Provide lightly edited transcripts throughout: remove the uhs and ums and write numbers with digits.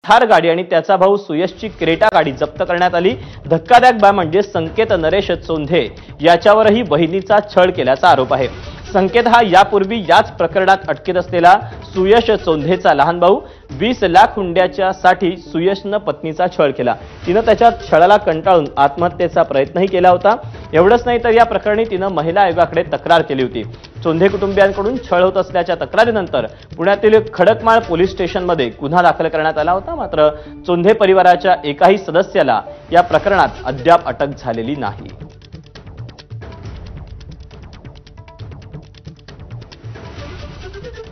थार गाडी आणि त्याचा भाऊ सुयशची क्रेटा गाडी जप्त करण्यात आली। धक्कादायक बाब म्हणजे संकेत नरेश चोंधे याच्यावरही बहिणीचा छळ केल्याचा आरोप आहे। संकेत हा यापूर्वी याच प्रकरणात अटकेत असलेला सुयश चोंधेचा लहान भाऊ। 20 लाख हुंड्याच्या साठी सुयशनं पत्नीचा छळ केला। तिनं त्याच्या छळाला कंटाळून आत्महत्येचा प्रयत्नही केला होता। एवढंच नाही तर या प्रकरणी तिनं महिला आयोगाकडे तक्रार केली होती। चोंधे कुटुंबियांकडून छळ होत असल्याच्या तक्रारीनंतर पुण्यातील खडकमाळ पोलीस स्टेशनमध्ये गुन्हा दाखल करण्यात आला होता। मात्र चोंधे परिवाराच्या एकाही सदस्याला या प्रकरणात अद्याप अटक झालेली नाही।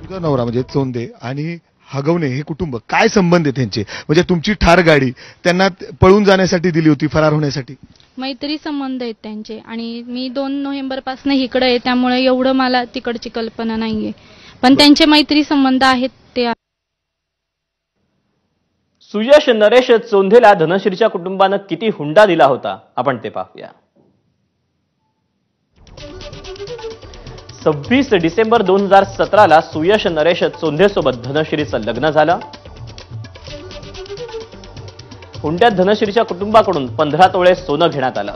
तुझा नवरा म्हणजे चोंधे आणि हगवणे हे कुटुंब काय संबंध आहे त्यांचे? म्हणजे तुमची ठार गाडी त्यांना पळून जाण्यासाठी दिली होती, फरार होण्यासाठी? मैत्री संबंध आहेत त्यांचे आणि मी 2 नोव्हेंबर पासून इकडे आहे, त्यामुळे एवढं मला तिकडची कल्पना नाहीये, पण त्यांचे मैत्री संबंध आहेत ते। सुयश नरेश चोंधेला धनश्रीच्या कुटुंबानं किती हुंडा दिला होता आपण ते पाहूया। 26 डिसेंबर 2017ला सुयश नरेश चोंधेसोबत धनश्रीचं लग्न झालं। हुंड्यात धनश्रीच्या कुटुंबाकडून 15 तोळे सोनं घेण्यात आलं।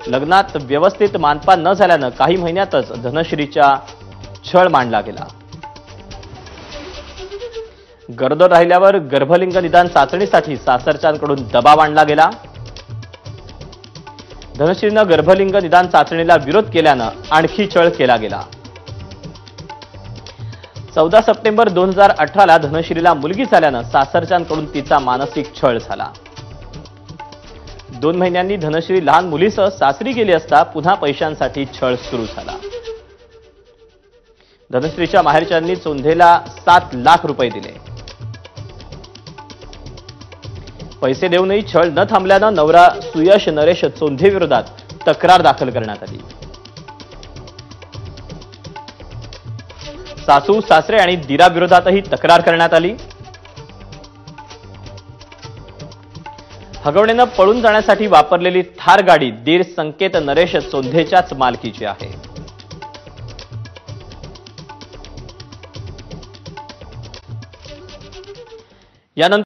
लग्नात व्यवस्थित मानपान न झाल्यानं काही महिन्यातच धनश्रीचा छळ मांडला गेला। गरोदर राहिल्यावर गर्भलिंग निदान चाचणीसाठी सासरच्यांकडून दबाव आणला गेला। धनश्रीनं गर्भलिंग निदान चाचणीला विरोध केल्यानं आणखी छळ केला गेला। 14 सप्टेंबर 2018ला धनश्रीला मुलगी झाल्यानं सासरच्यांकडून तिचा मानसिक छळ झाला। 2 महिन्यांनी धनश्री लहान मुलीसह सासरी गेली असता पुन्हा पैशांसाठी छळ सुरू झाला। धनश्रीच्या माहेरच्यांनी चोंधेला 7 लाख रुपये दिले। पैसे देऊनही छळ न थांबल्यानं नवरा सुयश नरेश चोंधे विरोधात तक्रार दाखल करण्यात आली। सासू सासरे आणि दिराविरोधातही तक्रार करण्यात आली। हगवणेनं पळून जाण्यासाठी वापरलेली थार गाडी दीर संकेत नरेश चोंधेच्याच मालकीची आहे। यानंतर